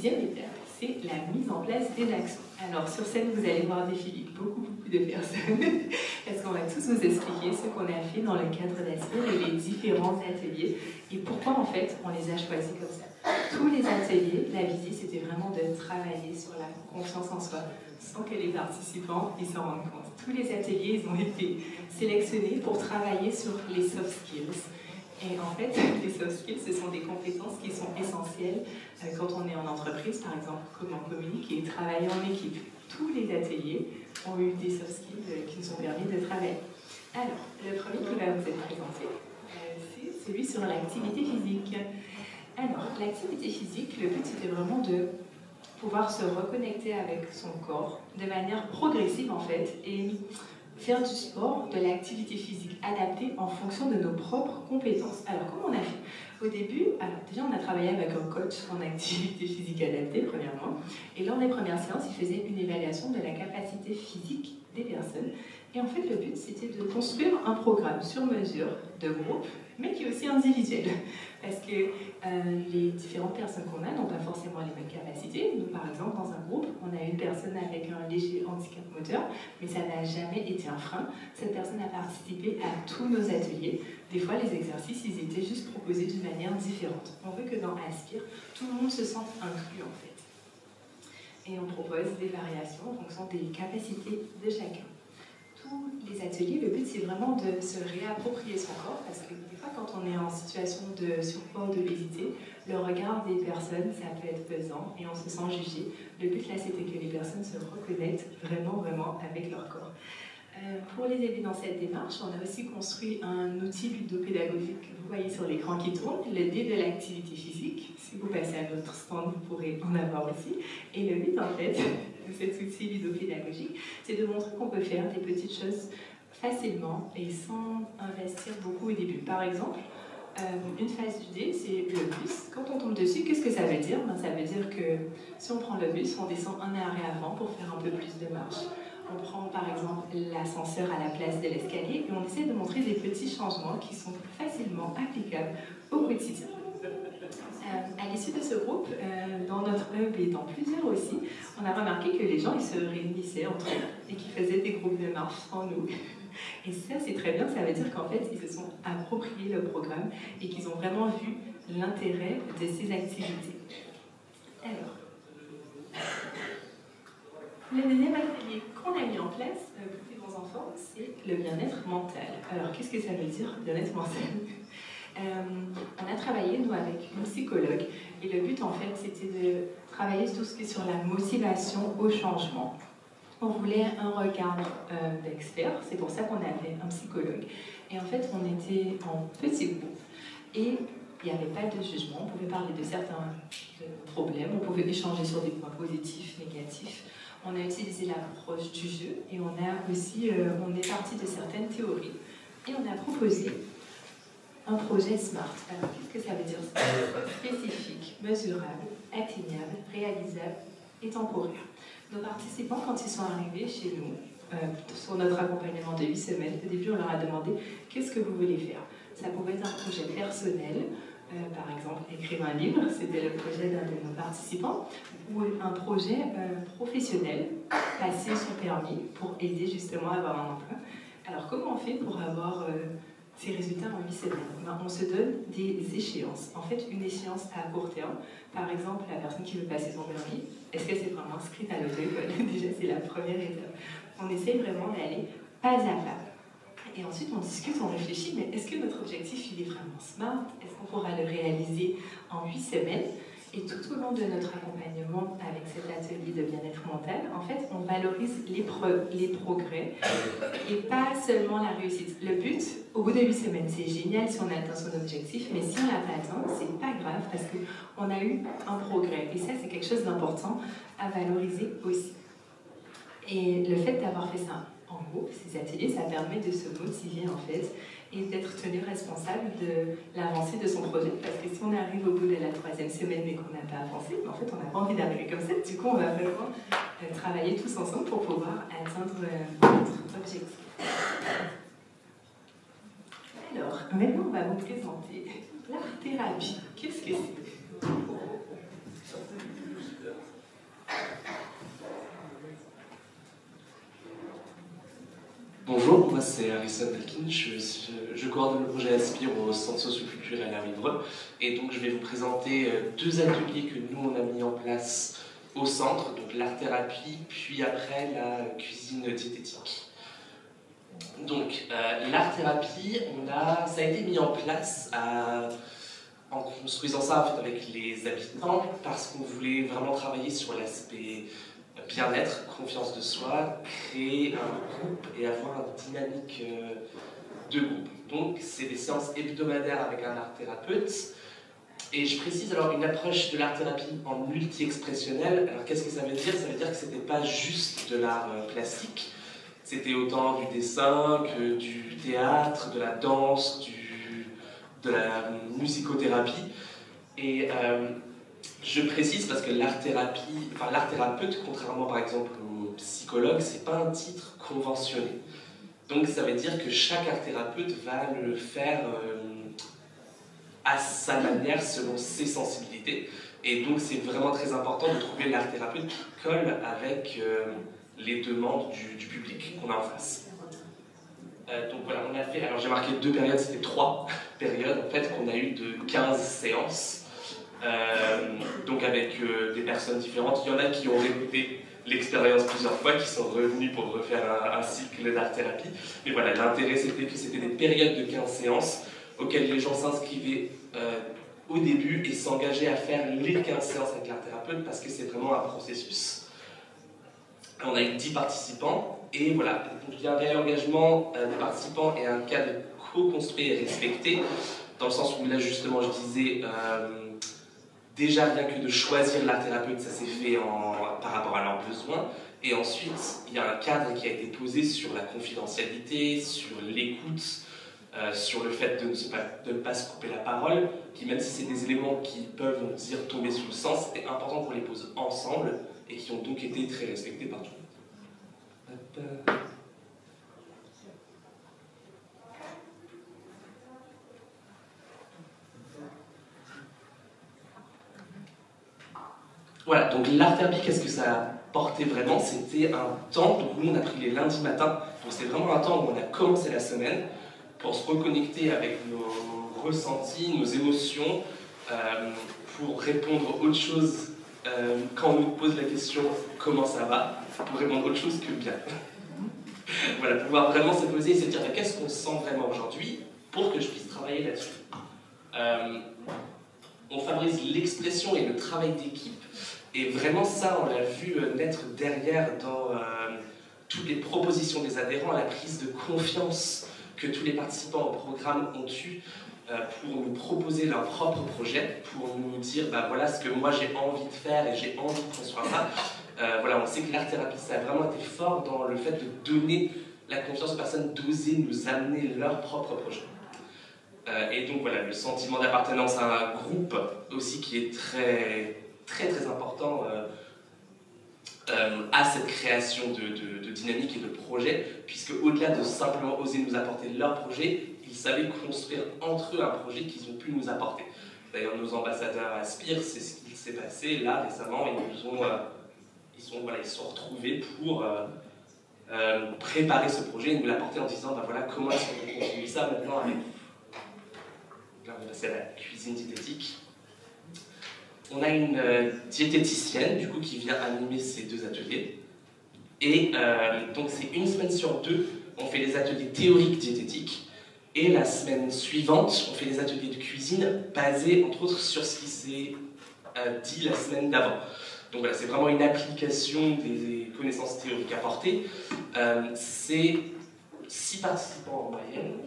sixième étape, c'est la mise en place des actions. Alors sur scène, vous allez voir défiler beaucoup de personnes, parce qu'on va tous vous expliquer ce qu'on a fait dans le cadre d'Aspire et les différents ateliers, et pourquoi en fait on les a choisis comme ça. Tous les ateliers, la visée, c'était vraiment de travailler sur la confiance en soi, sans que les participants ils s'en rendent compte. Tous les ateliers, ils ont été sélectionnés pour travailler sur les soft skills. Et en fait, les soft skills, ce sont des compétences qui sont essentielles quand on est en entreprise, par exemple, comment communiquer et travailler en équipe. Tous les ateliers ont eu des soft skills qui nous ont permis de travailler. Alors, le premier qui va vous être présenté, c'est celui sur l'activité physique. Alors, l'activité physique, le but, c'était vraiment de pouvoir se reconnecter avec son corps de manière progressive, en fait, et faire du sport, de l'activité physique adaptée en fonction de nos propres compétences. Alors, comment on a fait? Au début, alors déjà, on a travaillé avec un coach en activité physique adaptée, premièrement. Et lors des premières séances, il faisait une évaluation de la capacité physique des personnes. Et en fait, le but, c'était de construire un programme sur mesure de groupe, mais qui est aussi individuel. Parce que les différentes personnes qu'on a n'ont pas forcément les mêmes capacités. Nous, par exemple, dans un groupe, on a une personne avec un léger handicap moteur, mais ça n'a jamais été un frein. Cette personne a participé à tous nos ateliers. Des fois, les exercices, ils étaient juste proposés d'une manière différente. On veut que dans Aspire, tout le monde se sente inclus, en fait. Et on propose des variations en fonction des capacités de chacun. Tous les ateliers, le but, c'est vraiment de se réapproprier son corps, parce que des fois, quand on est en situation de surpoids ou d'obésité, le regard des personnes, ça peut être pesant et on se sent jugé. Le but, là, c'était que les personnes se reconnectent vraiment avec leur corps. Pour les aider dans cette démarche, on a aussi construit un outil ludopédagogique que vous voyez sur l'écran qui tourne, le dé de l'activité physique. Si vous passez à notre stand, vous pourrez en avoir aussi. Et le but, en fait, de cet outil ludopédagogique, c'est de montrer qu'on peut faire des petites choses facilement et sans investir beaucoup au début. Par exemple, une phase du dé, c'est le bus. Quand on tombe dessus, qu'est-ce que ça veut dire? Ça veut dire que si on prend le bus, on descend un arrêt avant pour faire un peu plus de marche. On prend par exemple l'ascenseur à la place de l'escalier et on essaie de montrer des petits changements qui sont facilement applicables au quotidien. À l'issue de ce groupe, dans notre hub et dans plusieurs aussi, on a remarqué que les gens ils se réunissaient entre eux et qu'ils faisaient des groupes de marche sans nous. Et ça, c'est très bien, ça veut dire qu'en fait, ils se sont appropriés le programme et qu'ils ont vraiment vu l'intérêt de ces activités. Alors, le deuxième atelier qu'on a mis en place pour les bons enfants, c'est le bien-être mental. Alors, qu'est-ce que ça veut dire, bien-être mental? On a travaillé, nous, avec une psychologue, et le but, en fait, c'était de travailler tout ce qui est sur la motivation au changement. On voulait un regard d'expert, c'est pour ça qu'on avait un psychologue. Et en fait, on était en petit groupe, et il n'y avait pas de jugement, on pouvait parler de certains problèmes, on pouvait échanger sur des points positifs, négatifs. On a utilisé l'approche du jeu et on a aussi, on est parti de certaines théories et on a proposé un projet SMART. Alors, qu'est-ce que ça veut dire? Spécifique, mesurable, atteignable, réalisable et temporaire. Nos participants, quand ils sont arrivés chez nous, sur notre accompagnement de 8 semaines, au début, on leur a demandé qu'est-ce que vous voulez faire. Ça pouvait être un projet personnel, par exemple, écrire un livre, c'était le projet d'un de nos participants, ou un projet professionnel, passer son permis pour aider justement à avoir un emploi. Alors, comment on fait pour avoir ces résultats en 8 semaines? On se donne des échéances. En fait, une échéance à court terme, par exemple, la personne qui veut passer son permis, est-ce qu'elle s'est vraiment inscrite à l'auto-école? Déjà, c'est la première étape. On essaie vraiment d'aller pas à pas. Et ensuite, on discute, on réfléchit, mais est-ce que notre objectif, il est vraiment smart? Est-ce qu'on pourra le réaliser en 8 semaines? Et tout au long de notre accompagnement avec cet atelier de bien-être mental, en fait, on valorise les progrès et pas seulement la réussite. Le but, au bout de 8 semaines, c'est génial si on a atteint son objectif, mais si on ne l'a pas atteint, c'est pas grave parce qu'on a eu un progrès. Et ça, c'est quelque chose d'important à valoriser aussi. Et le fait d'avoir fait ça en groupe, ces ateliers, ça permet de se motiver en fait et d'être tenu responsable de l'avancée de son projet. Parce que si on arrive au bout de la 3e semaine mais qu'on n'a pas avancé, en fait, on n'a pas envie d'arriver comme ça. Du coup, on va vraiment travailler tous ensemble pour pouvoir atteindre notre objectif. Alors, maintenant, on va vous présenter l'art-thérapie. Qu'est-ce que c'est? moi c'est Harrison Dalkin, je coordonne le projet Aspire au Centre socio-culturel à Vivreux, et donc je vais vous présenter deux ateliers que nous on a mis en place au centre, donc l'art-thérapie, puis après la cuisine diététique. Donc l'art-thérapie, ça a été mis en place en construisant ça en fait, avec les habitants, parce qu'on voulait vraiment travailler sur l'aspect bien-être, confiance de soi, créer un groupe et avoir une dynamique de groupe. Donc c'est des séances hebdomadaires avec un art-thérapeute. Et je précise alors une approche de l'art-thérapie en multi-expressionnel. Alors qu'est-ce que ça veut dire? Ça veut dire que c'était pas juste de l'art plastique, c'était autant du dessin que du théâtre, de la danse, de la musicothérapie. Et je précise parce que l'art-thérapeute, contrairement par exemple au psychologue, c'est pas un titre conventionné. Donc ça veut dire que chaque art-thérapeute va le faire à sa manière, selon ses sensibilités. Et donc c'est vraiment très important de trouver l'art-thérapeute qui colle avec les demandes du public qu'on a en face. Donc voilà, on a fait, alors j'ai marqué 2 périodes, c'était 3 périodes en fait, qu'on a eu de 15 séances. Donc avec des personnes différentes. Il y en a qui ont répété l'expérience plusieurs fois, qui sont revenus pour refaire un cycle d'art-thérapie. Mais voilà, l'intérêt c'était que c'était des périodes de 15 séances auxquelles les gens s'inscrivaient au début et s'engageaient à faire les 15 séances avec l'art-thérapeute parce que c'est vraiment un processus. On a eu 10 participants et voilà, donc il y a un réel engagement des participants et un cadre co-construit et respecté, dans le sens où là justement je disais déjà rien que de choisir l'art-thérapeute, ça s'est fait par rapport à leurs besoins. Et ensuite, il y a un cadre qui a été posé sur la confidentialité, sur l'écoute, sur le fait de ne pas se couper la parole, qui même si c'est des éléments qui peuvent, on dire, tomber sous le sens, c'était important qu'on les pose ensemble et qui ont donc été très respectés par tout le monde. Voilà, donc l'art-thérapie, qu'est-ce que ça a porté vraiment? C'était un temps, donc nous on a pris les lundis matins, donc c'est vraiment un temps où on a commencé la semaine pour se reconnecter avec nos ressentis, nos émotions, pour répondre autre chose quand on nous pose la question comment ça va, pour répondre autre chose que bien. Voilà, pouvoir vraiment se poser et se dire qu'est-ce qu'on sent vraiment aujourd'hui pour que je puisse travailler là-dessus. On favorise l'expression et le travail d'équipe. Et vraiment ça, on l'a vu naître derrière dans toutes les propositions des adhérents, la prise de confiance que tous les participants au programme ont eu pour nous proposer leur propre projet, pour nous dire voilà ce que moi j'ai envie de faire et j'ai envie de construire ça. Voilà, on sait que l'art-thérapie, ça a vraiment été fort dans le fait de donner la confiance aux personnes, d'oser nous amener leur propre projet. Et donc voilà, le sentiment d'appartenance à un groupe aussi qui est très important à cette création de dynamique et de projet, puisque au-delà de simplement oser nous apporter leur projet, ils savaient construire entre eux un projet qu'ils ont pu nous apporter. D'ailleurs, nos ambassadeurs Aspire, c'est ce qui s'est passé là récemment, ils se sont retrouvés pour préparer ce projet et nous l'apporter en disant voilà comment est-ce qu'on peut continuer ça maintenant avec vous. Là, on va passer à la cuisine diététique. On a une diététicienne du coup qui vient animer ces 2 ateliers. Et donc c'est une semaine sur 2, on fait les ateliers théoriques diététiques. Et la semaine suivante, on fait les ateliers de cuisine basés entre autres sur ce qui s'est dit la semaine d'avant. Donc voilà, c'est vraiment une application des connaissances théoriques apportées. C'est 6 participants en moyenne.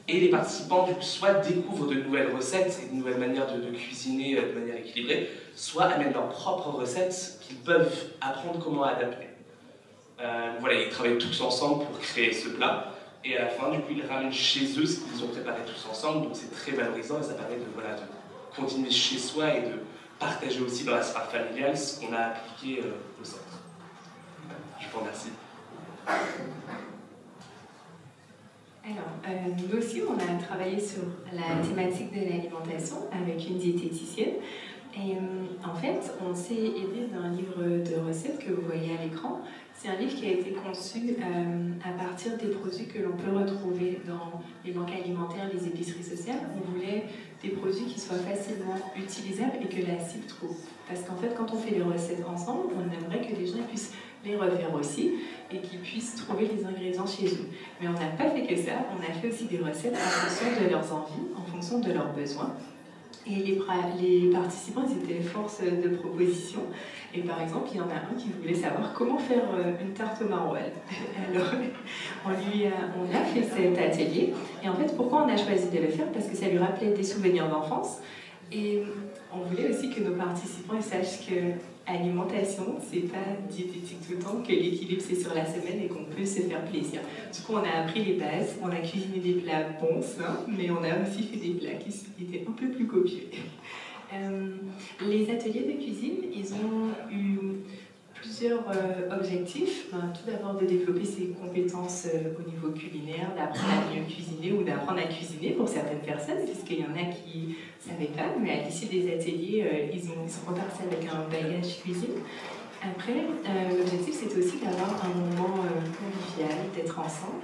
Et les participants, du coup, soit découvrent de nouvelles recettes et de nouvelles manières de cuisiner de manière équilibrée, soit amènent leurs propres recettes qu'ils peuvent apprendre comment adapter. Voilà, ils travaillent tous ensemble pour créer ce plat. Et à la fin, du coup, ils ramènent chez eux ce qu'ils ont préparé tous ensemble. Donc c'est très valorisant et ça permet de continuer chez soi et de partager aussi dans la sphère familiale ce qu'on a appliqué au centre. Je vous remercie. Alors, nous aussi, on a travaillé sur la thématique de l'alimentation avec une diététicienne. Et en fait, on s'est aidé d'un livre de recettes que vous voyez à l'écran. C'est un livre qui a été conçu à partir des produits que l'on peut retrouver dans les banques alimentaires, les épiceries sociales. On voulait des produits qui soient facilement utilisables et que la cible trouve. Parce qu'en fait, quand on fait les recettes ensemble, on aimerait que les gens puissent les refaire aussi et qu'ils puissent trouver les ingrédients chez eux. Mais on n'a pas fait que ça, on a fait aussi des recettes en fonction de leurs envies, en fonction de leurs besoins. Et les participants, ils étaient force de proposition. Et par exemple, il y en a un qui voulait savoir comment faire une tarte au maroilles. Alors, on a fait cet atelier. Et en fait, pourquoi on a choisi de le faire? Parce que ça lui rappelait des souvenirs d'enfance. Et on voulait aussi que nos participants sachent que alimentation, c'est pas diététique tout le temps, que l'équilibre c'est sur la semaine et qu'on peut se faire plaisir. Du coup, on a appris les bases, on a cuisiné des plats bons, mais on a aussi fait des plats qui étaient un peu plus copieux. Les ateliers de cuisine, ils ont eu plusieurs objectifs. Tout d'abord, de développer ses compétences au niveau culinaire, d'apprendre à mieux cuisiner ou d'apprendre à cuisiner pour certaines personnes, puisqu'il y en a qui ne savaient pas, mais à l'issue des ateliers, ils sont repartis avec un bagage cuisine. Après, l'objectif, c'était aussi d'avoir un moment convivial, d'être ensemble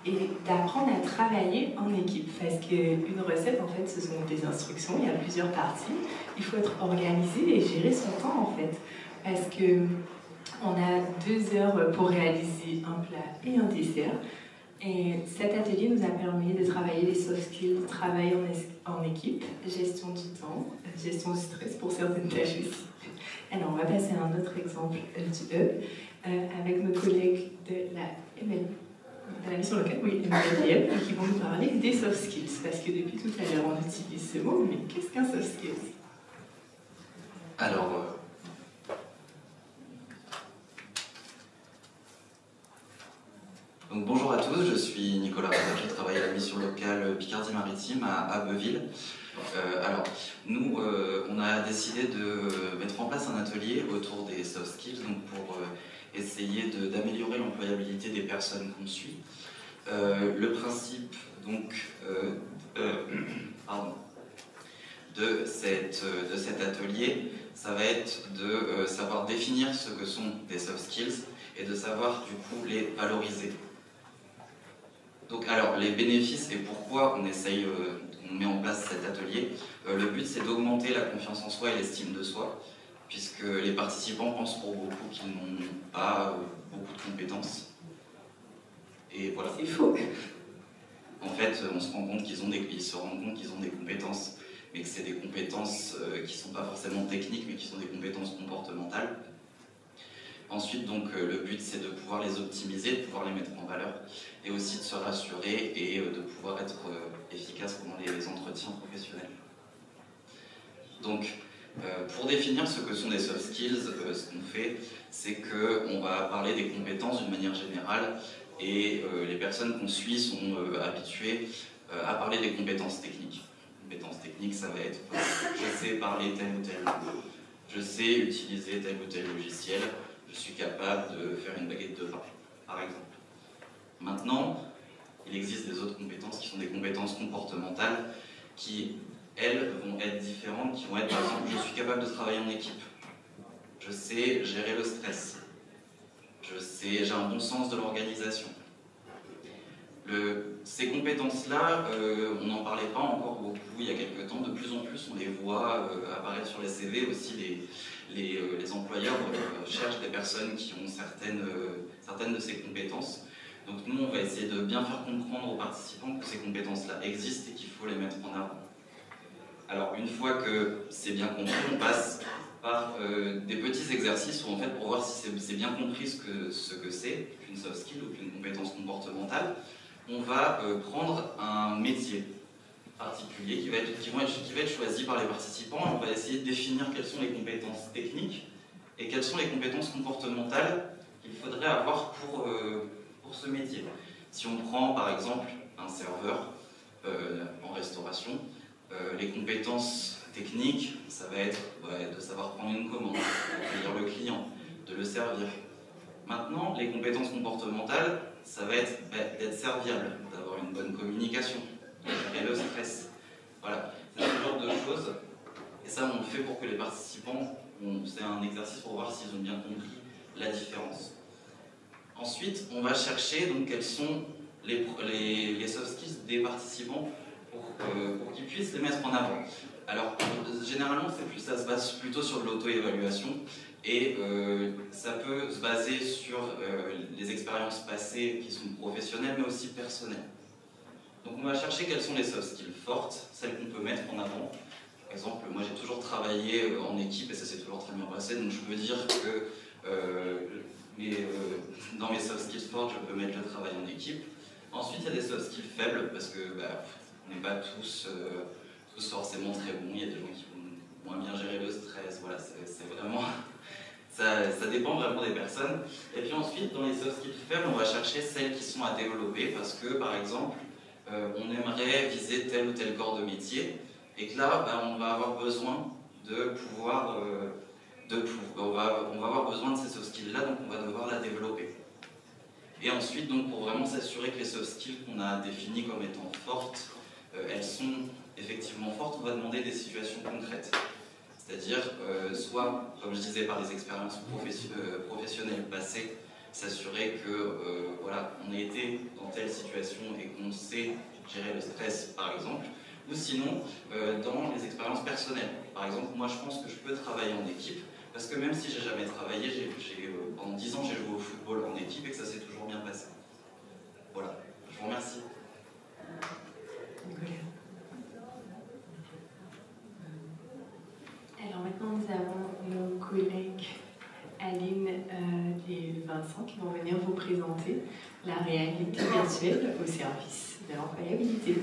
et d'apprendre à travailler en équipe. Parce qu'une recette, en fait, ce sont des instructions, il y a plusieurs parties. Il faut être organisé et gérer son temps, en fait. Parce que on a 2 heures pour réaliser un plat et un dessert. Et cet atelier nous a permis de travailler les soft skills, travail en équipe, gestion du temps, gestion du stress pour certaines tâches aussi. Alors, on va passer à un autre exemple du hub avec nos collègues de la mission locale, oui, MLDL, qui vont nous parler des soft skills. Parce que depuis tout à l'heure, on utilise ce mot, mais qu'est-ce qu'un soft skills? Alors, donc bonjour à tous, je suis Nicolas Rabat, je travaille à la mission locale Picardie-Maritime à Abbeville. Alors, nous, on a décidé de mettre en place un atelier autour des soft skills, donc pour essayer d'améliorer l'employabilité des personnes qu'on suit. Le principe donc, de cet atelier, ça va être de savoir définir ce que sont des soft skills et de savoir du coup les valoriser. Donc alors, les bénéfices et pourquoi on met en place cet atelier, le but c'est d'augmenter la confiance en soi et l'estime de soi, puisque les participants pensent pour beaucoup qu'ils n'ont pas beaucoup de compétences. Et voilà. C'est faux. En fait, ils se rendent compte qu'ils ont des compétences, mais que c'est des compétences qui ne sont pas forcément techniques, mais qui sont des compétences comportementales. Ensuite, donc, le but, c'est de pouvoir les optimiser, de pouvoir les mettre en valeur, et aussi de se rassurer et de pouvoir être efficace pendant les entretiens professionnels. Donc, pour définir ce que sont des soft skills, ce qu'on fait, c'est qu'on va parler des compétences d'une manière générale, et les personnes qu'on suit sont habituées à parler des compétences techniques. Les compétences techniques, ça va être je sais parler tel ou tel mot, je sais utiliser tel ou tel logiciel, je suis capable de faire une baguette de pain, par exemple. Maintenant, il existe des autres compétences qui sont des compétences comportementales qui, elles, vont être différentes, qui vont être, par exemple, je suis capable de travailler en équipe, je sais gérer le stress, j'ai un bon sens de l'organisation. Ces compétences-là, on n'en parlait pas encore beaucoup il y a quelques temps. De plus en plus, on les voit apparaître sur les CV. Aussi, les employeurs cherchent des personnes qui ont certaines de ces compétences. Donc nous, on va essayer de bien faire comprendre aux participants que ces compétences-là existent et qu'il faut les mettre en avant. Alors, une fois que c'est bien compris, on passe par des petits exercices où, en fait, pour voir si c'est bien compris ce que c'est qu'une soft skill ou qu'une compétence comportementale, on va prendre un métier particulier qui va être choisi par les participants, et on va essayer de définir quelles sont les compétences techniques et quelles sont les compétences comportementales qu'il faudrait avoir pour ce métier. Si on prend par exemple un serveur en restauration, les compétences techniques, ça va être de savoir prendre une commande, d'accueillir le client, de le servir. Maintenant, les compétences comportementales, ça va être d'être serviable, d'avoir une bonne communication, de gérer le stress. Voilà, c'est ce genre de choses. Et ça, on le fait pour que les participants, c'est un exercice pour voir s'ils ont bien compris la différence. Ensuite, on va chercher donc quels sont les soft skills des participants pour qu'ils puissent les mettre en avant. Alors, généralement, ça se base plutôt sur de l'auto-évaluation et ça peut se baser sur les expériences passées qui sont professionnelles mais aussi personnelles. Donc, on va chercher quelles sont les soft skills fortes, celles qu'on peut mettre en avant. Par exemple, moi j'ai toujours travaillé en équipe et ça s'est toujours très bien passé, donc je peux dire que dans mes soft skills fortes, je peux mettre le travail en équipe. Ensuite, il y a des soft skills faibles parce que on n'est pas tous forcément très bons. Il y a des gens qui vont moins bien gérer le stress. Voilà, c'est vraiment ça dépend vraiment des personnes. Et puis ensuite, dans les soft skills faibles, on va chercher celles qui sont à développer parce que, par exemple, on aimerait viser tel ou tel corps de métier et que là, on va avoir besoin de pouvoir on va avoir besoin de ces soft skills-là, donc on va devoir la développer. Et ensuite, donc, pour vraiment s'assurer que les soft skills qu'on a définies comme étant fortes, elles sont effectivement fortes, on va demander des situations concrètes. C'est-à-dire, soit, comme je disais, par des expériences professionnelles passées, s'assurer que voilà, on a été dans telle situation et qu'on sait gérer le stress, par exemple, ou sinon, dans les expériences personnelles. Par exemple, moi, je pense que je peux travailler en équipe, parce que même si j'ai jamais travaillé, pendant 10 ans, j'ai joué au football en équipe et que ça s'est toujours bien passé. Voilà, je vous remercie. Alors maintenant, nous avons nos collègues Aline et Vincent qui vont venir vous présenter la réalité virtuelle au service de l'employabilité.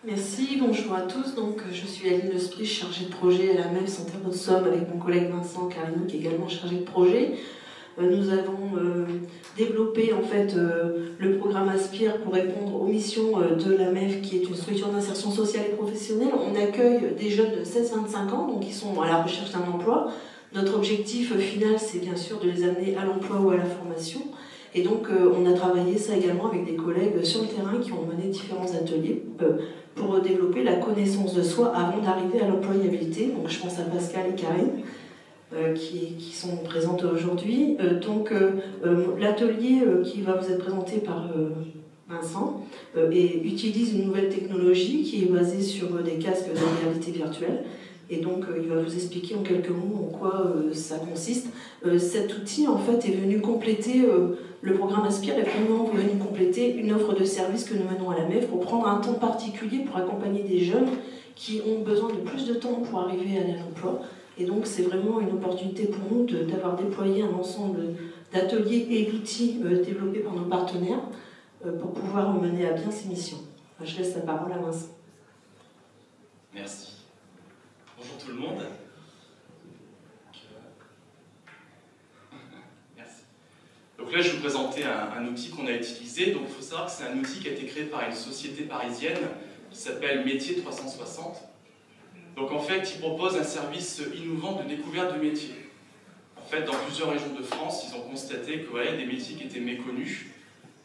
Merci, bonjour à tous. Donc, je suis Aline Lesprit, chargée de projet à la MEF Santé Haute-Somme avec mon collègue Vincent Carigny qui est également chargé de projet. Nous avons développé en fait le programme Aspire pour répondre aux missions de la MEF qui est une structure d'insertion sociale et professionnelle. On accueille des jeunes de 16-25 ans, donc qui sont à la recherche d'un emploi. Notre objectif final, c'est bien sûr de les amener à l'emploi ou à la formation. Et donc, on a travaillé ça également avec des collègues sur le terrain qui ont mené différents ateliers pour développer la connaissance de soi avant d'arriver à l'employabilité. Donc, je pense à Pascal et Karine qui sont présentes aujourd'hui. L'atelier qui va vous être présenté par Vincent utilise une nouvelle technologie qui est basée sur des casques de réalité virtuelle. Et donc, il va vous expliquer en quelques mots en quoi ça consiste. Cet outil, en fait, est venu compléter, le programme Aspire est vraiment venu compléter une offre de service que nous menons à la MEF pour prendre un temps particulier pour accompagner des jeunes qui ont besoin de plus de temps pour arriver à l'emploi. Et donc, c'est vraiment une opportunité pour nous d'avoir déployé un ensemble d'ateliers et d'outils développés par nos partenaires pour pouvoir mener à bien ces missions. Je laisse la parole à Vincent. Merci. Bonjour tout le monde. Merci. Donc là, je vais vous présenter un outil qu'on a utilisé. Donc il faut savoir que c'est un outil qui a été créé par une société parisienne qui s'appelle Métier 360. Donc en fait, il propose un service innovant de découverte de métiers. En fait, dans plusieurs régions de France, ils ont constaté qu'il y a des métiers qui étaient méconnus,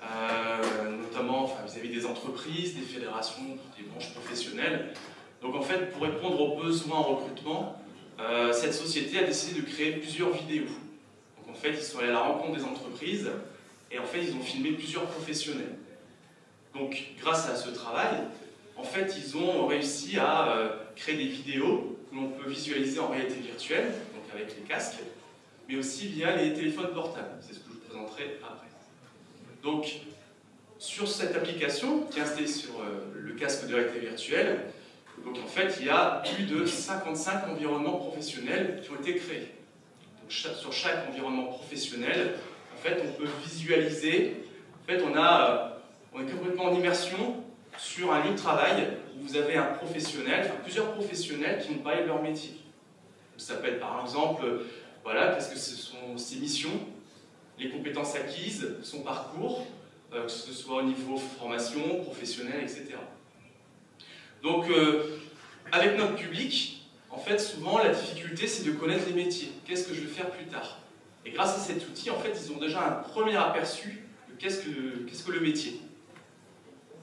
notamment vis-à-vis des entreprises, des fédérations, des branches professionnelles. Donc en fait, pour répondre aux besoins en recrutement, cette société a décidé de créer plusieurs vidéos. Donc en fait, ils sont allés à la rencontre des entreprises et en fait, ils ont filmé plusieurs professionnels. Donc grâce à ce travail, en fait, ils ont réussi à créer des vidéos que l'on peut visualiser en réalité virtuelle, donc avec les casques, mais aussi via les téléphones portables. C'est ce que je vous présenterai après. Donc, sur cette application qui est installée sur le casque de réalité virtuelle, donc en fait, il y a plus de 55 environnements professionnels qui ont été créés. Donc, sur chaque environnement professionnel, en fait, on peut visualiser. En fait, on est complètement en immersion sur un lieu de travail où vous avez un professionnel, plusieurs professionnels qui nous parlent de leur métier. Donc, ça peut être par exemple, voilà, qu'est-ce que ce sont ses missions, les compétences acquises, son parcours, que ce soit au niveau formation, professionnelle, etc. Donc, avec notre public, en fait, souvent, la difficulté, c'est de connaître les métiers. Qu'est-ce que je vais faire plus tard? Et grâce à cet outil, en fait, ils ont déjà un premier aperçu de qu'est-ce que le métier.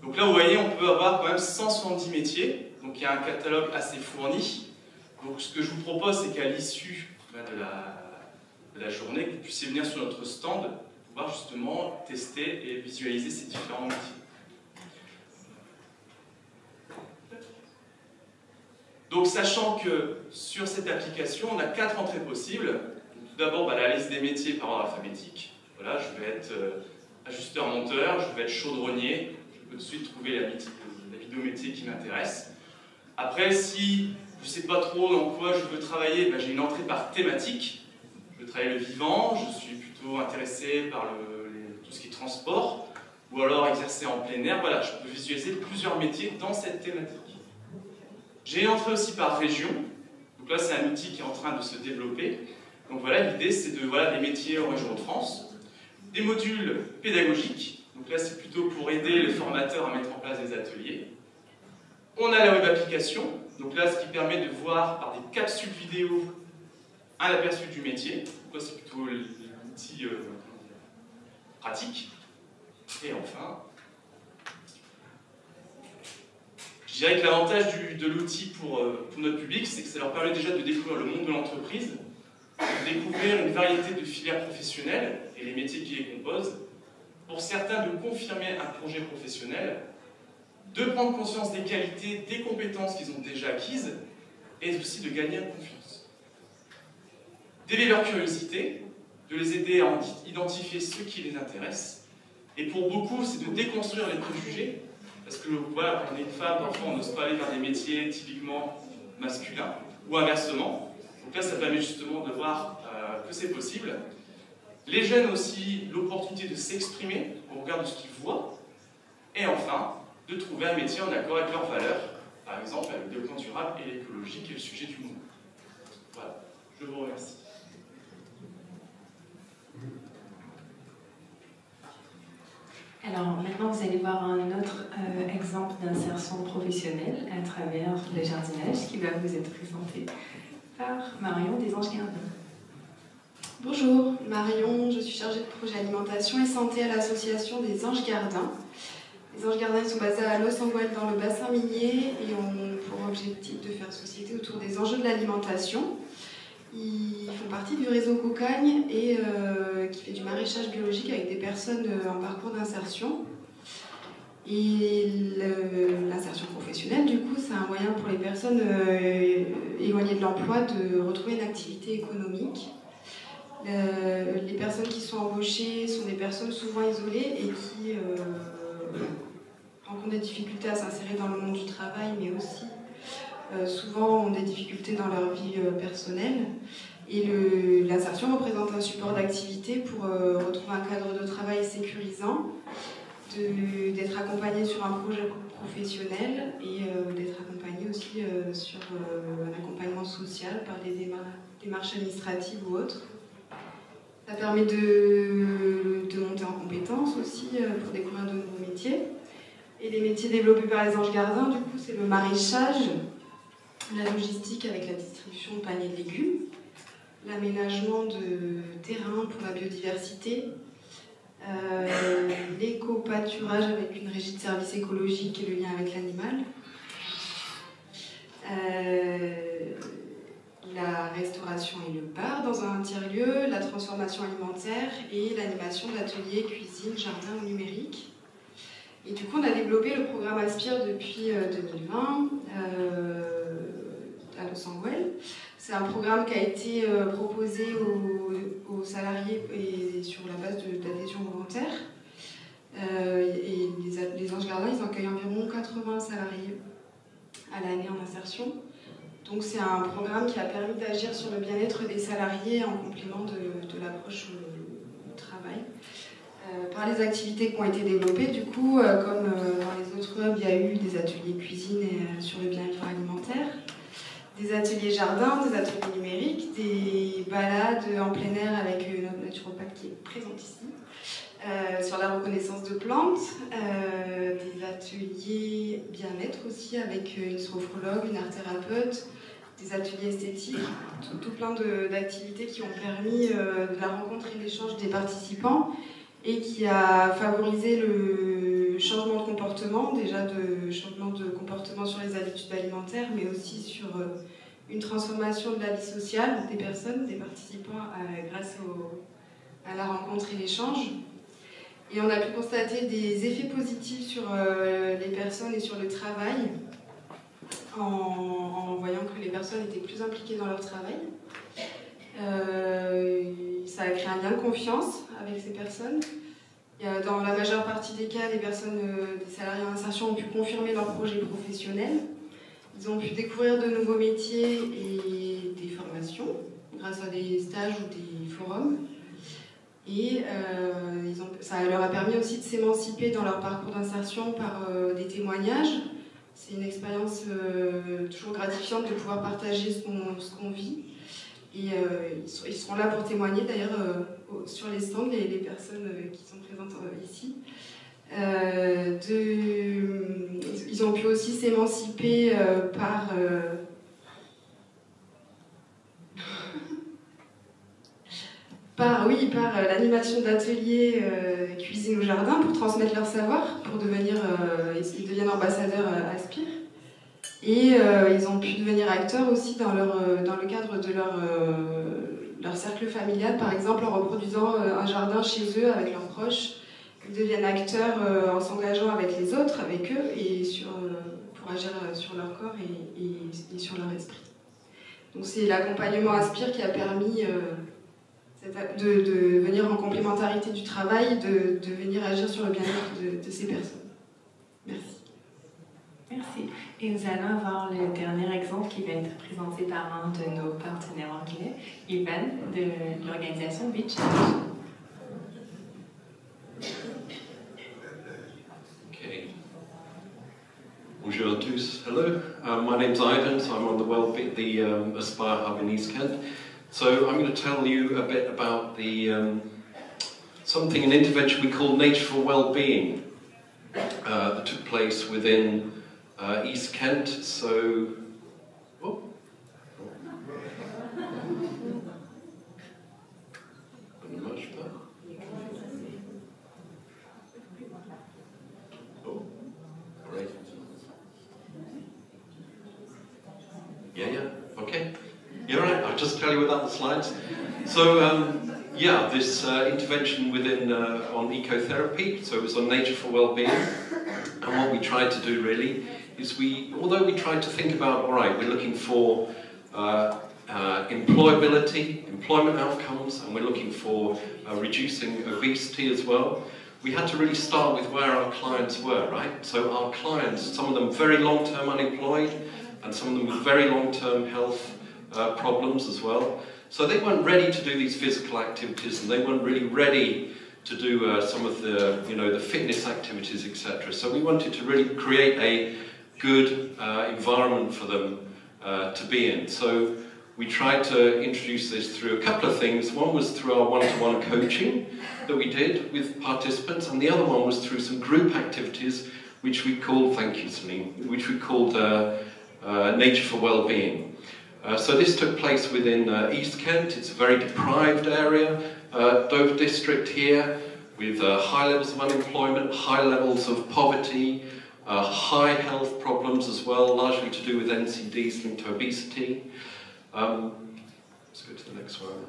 Donc là, vous voyez, on peut avoir quand même 170 métiers. Donc, il y a un catalogue assez fourni. Donc ce que je vous propose, c'est qu'à l'issue de la journée, que vous puissiez venir sur notre stand pour pouvoir justement tester et visualiser ces différents métiers. Donc sachant que sur cette application, on a 4 entrées possibles. Tout d'abord, la liste des métiers par ordre alphabétique. Voilà, je vais être ajusteur-monteur, je vais être chaudronnier, je peux tout de suite trouver la vidéo métier qui m'intéresse. Après, si je ne sais pas trop dans quoi je veux travailler, j'ai une entrée par thématique. Je veux travailler le vivant, je suis plutôt intéressé par tout ce qui est transport, ou alors exercer en plein air. Voilà, je peux visualiser plusieurs métiers dans cette thématique. J'ai une entrée aussi par région. Donc là, c'est un outil qui est en train de se développer. Donc voilà, l'idée, c'est des métiers en région de France. Des modules pédagogiques. Donc là, c'est plutôt pour aider les formateurs à mettre en place des ateliers. On a la web application. Donc là, ce qui permet de voir par des capsules vidéo un aperçu du métier. Donc là, c'est plutôt l'outil pratique. Et enfin, je dirais que l'avantage de l'outil pour notre public, c'est que ça leur permet déjà de découvrir le monde de l'entreprise, de découvrir une variété de filières professionnelles et les métiers qui les composent, pour certains de confirmer un projet professionnel, de prendre conscience des qualités, des compétences qu'ils ont déjà acquises, et aussi de gagner en confiance. D'éveiller leur curiosité, de les aider à identifier ce qui les intéresse, et pour beaucoup, c'est de déconstruire les préjugés, parce que voilà, quand on est une femme, parfois on n'ose pas aller vers des métiers typiquement masculins, ou inversement. Donc là, ça permet justement de voir que c'est possible. Les jeunes aussi, l'opportunité de s'exprimer au regard de ce qu'ils voient. Et enfin, de trouver un métier en accord avec leurs valeurs, par exemple avec le développement durable et l'écologie, qui est le sujet du moment. Voilà, je vous remercie. Alors maintenant, vous allez voir un autre exemple d'insertion professionnelle à travers le jardinage qui va vous être présenté par Marion des Anges Gardins. Bonjour, Marion, je suis chargée de projet alimentation et santé à l'association des Anges Gardins. Les Anges Gardins sont basés à Los Angeles dans le bassin minier et ont pour objectif de faire société autour des enjeux de l'alimentation. Ils font partie du réseau Cocagne et qui fait du maraîchage biologique avec des personnes en parcours d'insertion. Et l'insertion professionnelle, du coup, c'est un moyen pour les personnes éloignées de l'emploi de retrouver une activité économique. Les personnes qui sont embauchées sont des personnes souvent isolées et qui rencontrent des difficultés à s'insérer dans le monde du travail, mais aussi souvent ont des difficultés dans leur vie personnelle. Et l'insertion représente un support d'activité pour retrouver un cadre de travail sécurisant, d'être accompagné sur un projet professionnel et d'être accompagné aussi sur un accompagnement social par des démarches administratives ou autres. Ça permet de monter en compétences aussi pour découvrir de nouveaux métiers. Et les métiers développés par les Anges Gardins, du coup, c'est le maraîchage, la logistique avec la distribution de paniers de légumes, l'aménagement de terrain pour la biodiversité, l'éco-pâturage avec une régie de services écologiques et le lien avec l'animal, la restauration et le bar dans un tiers-lieu, la transformation alimentaire et l'animation d'ateliers, cuisine, jardin ou numérique. Et du coup, on a développé le programme Aspire depuis 2020 à Los Angeles. C'est un programme qui a été proposé aux salariés et sur la base d'adhésion volontaire. Et les Anges Gardins, ils accueillent environ 80 salariés à l'année en insertion. Donc c'est un programme qui a permis d'agir sur le bien-être des salariés en complément de l'approche au travail. Par les activités qui ont été développées, du coup, comme dans les autres hubs, il y a eu des ateliers cuisine et, sur le bien-être alimentaire, des ateliers jardin, des ateliers numériques, des balades en plein air avec notre naturopathe qui est présente ici, sur la reconnaissance de plantes, des ateliers bien-être aussi avec une sophrologue, une art-thérapeute, des ateliers esthétiques, tout plein d'activités qui ont permis de la rencontre et de l'échange des participants et qui a favorisé le changement de comportement, déjà de changement de comportement sur les habitudes alimentaires, mais aussi sur une transformation de la vie sociale des personnes, des participants, grâce à la rencontre et l'échange. Et on a pu constater des effets positifs sur les personnes et sur le travail, en voyant que les personnes étaient plus impliquées dans leur travail. Ça a créé un lien de confiance avec ces personnes. Dans la majeure partie des cas, des salariés en insertion ont pu confirmer leur projet professionnel. Ils ont pu découvrir de nouveaux métiers et des formations grâce à des stages ou des forums. Et ça leur a permis aussi de s'émanciper dans leur parcours d'insertion par des témoignages. C'est une expérience toujours gratifiante de pouvoir partager ce qu'on vit. Et ils seront là pour témoigner d'ailleurs sur les stands, les personnes qui sont présentes ici. Ils ont pu aussi s'émanciper par l'animation d'ateliers cuisine au jardin pour transmettre leur savoir, pour ils deviennent ambassadeurs à Aspire. Et ils ont pu devenir acteurs aussi dans le cadre de leur cercle familial, par exemple en reproduisant un jardin chez eux avec leurs proches. Ils deviennent acteurs en s'engageant avec les autres, avec eux, et pour agir sur leur corps et sur leur esprit. Donc c'est l'accompagnement Aspire qui a permis de venir en complémentarité du travail, de venir agir sur le bien-être de ces personnes. Merci. Merci. Et nous allons avoir le dernier exemple qui va être présenté par un de nos partenaires anglais, Ivan, de l'organisation Beach. Okay. Bonjour à tous. Hello. My name's Ivan, so I'm on the Aspire Hub in East Kent. So I'm going to tell you a bit about an intervention we call Nature for Wellbeing that took place within East Kent. So, great. Yeah, okay. You're right, I'll just tell you without the slides. So, this intervention on ecotherapy, so it was on Nature for Wellbeing, and what we tried to do really is although we tried to think about, all right, we're looking for employability, employment outcomes, and we're looking for reducing obesity as well, we had to really start with where our clients were, right? So our clients, some of them very long-term unemployed, and some of them with very long-term health problems as well. So they weren't ready to do these physical activities, and they weren't really ready to do some of the fitness activities, etc. So we wanted to really create a good environment for them to be in. So we tried to introduce this through a couple of things. One was through our one-to-one coaching that we did with participants, and the other one was through some group activities which we called, thank you Celine, which we called Nature for Wellbeing. So this took place within East Kent. It's a very deprived area, Dover district here, with high levels of unemployment, high levels of poverty, high health problems as well, largely to do with NCDs linked to obesity. Let's go to the next one.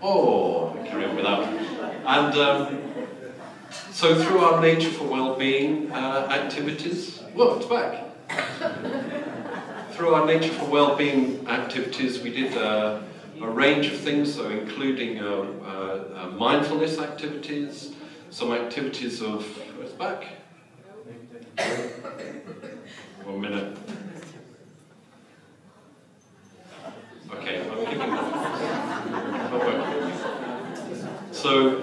Oh, carry on with that one. And so through our Nature for Wellbeing activities, whoa, it's back. Through our Nature for Wellbeing activities, we did a range of things, so including mindfulness activities, some activities of, it's back. 1 minute. Okay, I'm giving not working. So,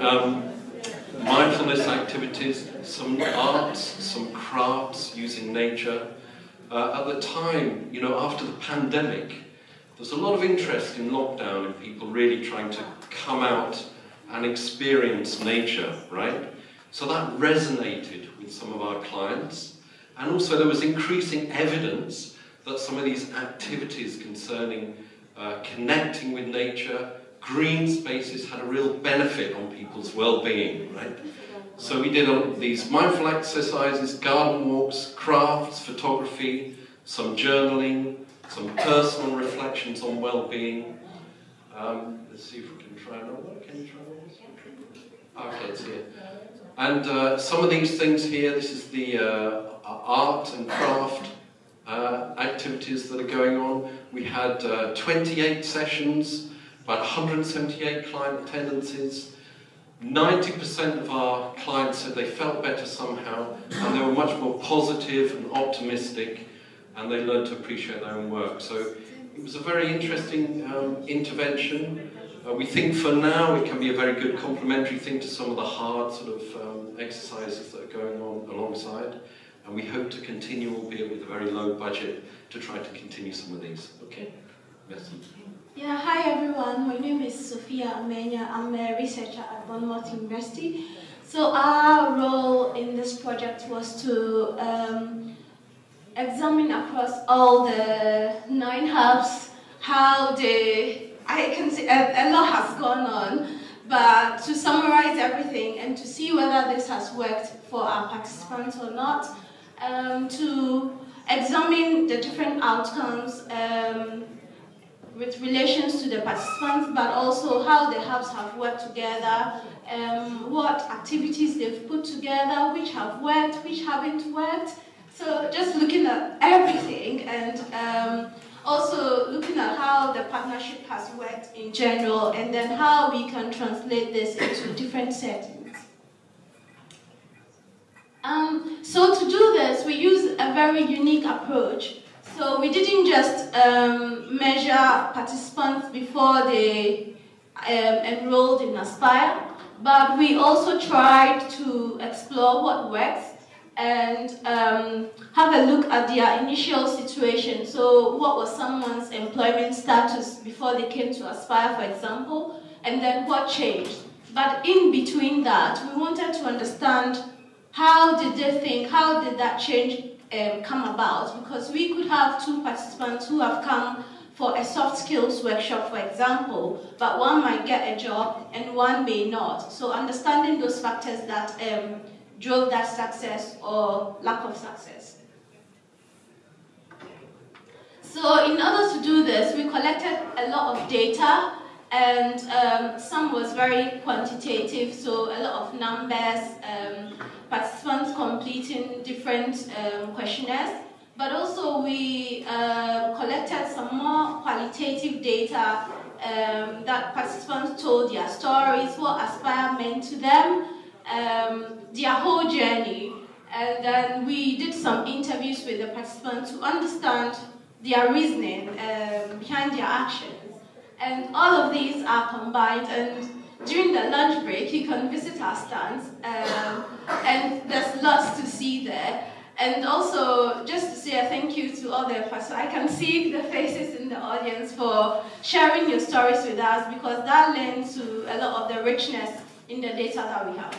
mindfulness activities, some arts, some crafts using nature. At the time, after the pandemic, there's a lot of interest in lockdown and people really trying to come out and experience nature, right? So that resonated with some of our clients. And also there was increasing evidence that some of these activities concerning connecting with nature, green spaces had a real benefit on people's well-being, right? So we did these mindful exercises, garden walks, crafts, photography, some journaling, some personal reflections on well-being. Let's see if we can try another one. Can you try another one? Okay, it's here. And some of these things here, this is the art and craft activities that are going on. We had 28 sessions, about 178 client attendances. 90% of our clients said they felt better somehow, and they were much more positive and optimistic, and they learned to appreciate their own work. So it was a very interesting intervention. We think for now it can be a very good complementary thing to some of the hard sort of exercises that are going on alongside, and we hope to continue, albeit with a very low budget, to try to continue some of these. Okay? Merci. Yeah, hi everyone. My name is Sophia Amenya. I'm a researcher at Bournemouth University. So our role in this project was to examine across all the 9 hubs how I can see a lot has gone on, but to summarize everything and to see whether this has worked for our participants or not, to examine the different outcomes with relations to the participants, but also how the hubs have worked together, what activities they've put together, which have worked, which haven't worked. So just looking at everything, and also looking at how the partnership has worked in general, and then how we can translate this into different settings. So to do this, we use a very unique approach. So we didn't just measure participants before they enrolled in Aspire, but we also tried to explore what works and have a look at their initial situation. So what was someone's employment status before they came to Aspire, for example, and then what changed. But in between that, we wanted to understand how did they think, how did that change come about, because we could have 2 participants who have come for a soft skills workshop, for example, but one might get a job and one may not. So understanding those factors that drove that success or lack of success. So in order to do this, we collected a lot of data, and some was very quantitative, so a lot of numbers, participants completing different questionnaires, but also we collected some more qualitative data that participants told their stories, what Aspire meant to them, their whole journey, and then we did some interviews with the participants to understand their reasoning behind their actions. And all of these are combined, and during the lunch break you can visit our stands, and there's lots to see there. And also, just to say a thank you to all the participants. I can see the faces in the audience for sharing your stories with us, because that lends to a lot of the richness in the data that we have.